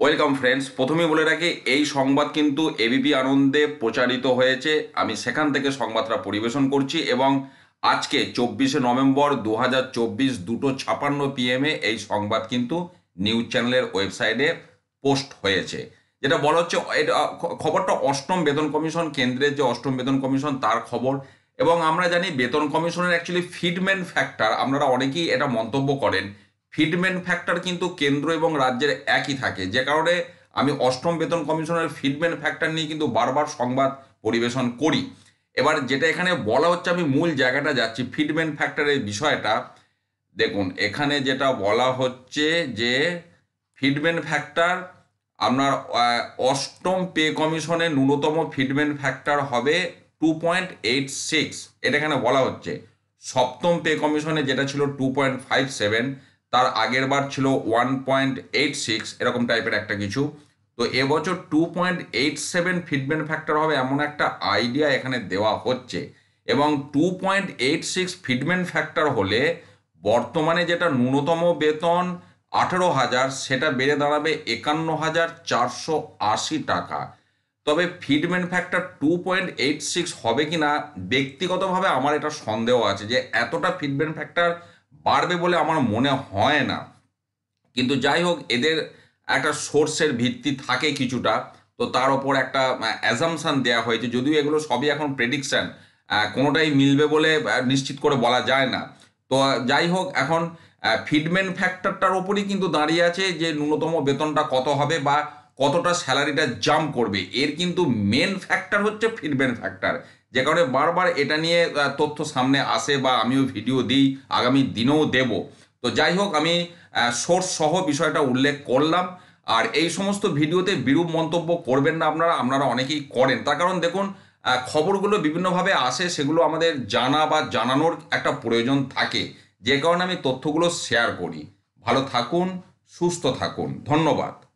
Welcome friends. প্রথমেই বলে রাখি, এই সংবাদ কিন্তু এবিপি আনন্দে প্রচারিত হয়েছে। আমি সেখান থেকে সংবাদটা পরিবেশন করছি এবং আজকে 24শে নভেম্বর 2024 2:56 PM এই সংবাদ কিন্তু নিউজ চ্যানেলের ওয়েবসাইটে পোস্ট হয়েছে। যেটা বলা হচ্ছে, এটা খবরটা অষ্টম বেতন কমিশন, কেন্দ্রের যে অষ্টম বেতন কমিশন তার খবর। এবং আমরা জানি বেতন কমিশনের অ্যাকচুয়ালি ফিডম্যান ফ্যাক্টর, আপনারা অনেকেই এটা মন্তব্য করেন, ফিডম্যান ফ্যাক্টর কিন্তু কেন্দ্র এবং রাজ্যের একই থাকে, যে কারণে আমি অষ্টম বেতন কমিশনের ফিডম্যান ফ্যাক্টর নিয়ে কিন্তু বারবার সংবাদ পরিবেশন করি। এবার যেটা এখানে বলা হচ্ছে, আমি মূল জায়গাটা যাচ্ছি, ফিডম্যান ফ্যাক্টরের বিষয়টা দেখুন। এখানে যেটা বলা হচ্ছে যে ফিডম্যান ফ্যাক্টর আপনার অষ্টম পে কমিশনে ন্যূনতম ফিডম্যান ফ্যাক্টর হবে 2.86, এটা এখানে বলা হচ্ছে। সপ্তম পে কমিশনে যেটা ছিল 2.57, তার আগের বার ছিল 1.86, এরকম টাইপের একটা কিছু। তো এবছর 2.87 ফিডম্যান ফ্যাক্টর হবে এমন একটা আইডিয়া এখানে দেওয়া হচ্ছে। এবং 2.86 ফিডম্যান ফ্যাক্টর হলে বর্তমানে যেটা ন্যূনতম বেতন 18,000, সেটা বেড়ে দাঁড়াবে 51,480 টাকা। তবে ফিডম্যান ফ্যাক্টর 2.86 হবে কি না, ব্যক্তিগতভাবে আমার এটা সন্দেহ আছে যে এতটা ফিডম্যান ফ্যাক্টর বাড়বে বলে আমার মনে হয় না। কিন্তু যাই হোক, এদের একটা সোর্সের ভিত্তি থাকে কিছুটা, তো তার ওপর একটা অ্যাজামশান দেওয়া হয়েছে। যদিও এগুলো সবই এখন প্রেডিকশান, কোনোটাই মিলবে বলে নিশ্চিত করে বলা যায় না। তো যাই হোক, এখন ফিডম্যান ফ্যাক্টরটার ওপরই কিন্তু দাঁড়িয়ে আছে যে ন্যূনতম বেতনটা কত হবে বা কতটা স্যালারিটা জাম্প করবে। এর কিন্তু মেন ফ্যাক্টর হচ্ছে ফিডম্যান ফ্যাক্টর, যে কারণে বারবার এটা নিয়ে তথ্য সামনে আসে বা আমিও ভিডিও দিই, আগামী দিনেও দেব। তো যাই হোক, আমি সোর্স সহ বিষয়টা উল্লেখ করলাম। আর এই সমস্ত ভিডিওতে বিরূপ মন্তব্য করবেন না, আপনারা অনেকেই করেন। তার কারণ দেখুন, খবরগুলো বিভিন্নভাবে আসে, সেগুলো আমাদের জানা বা জানানোর একটা প্রয়োজন থাকে, যে কারণে আমি তথ্যগুলো শেয়ার করি। ভালো থাকুন, সুস্থ থাকুন, ধন্যবাদ।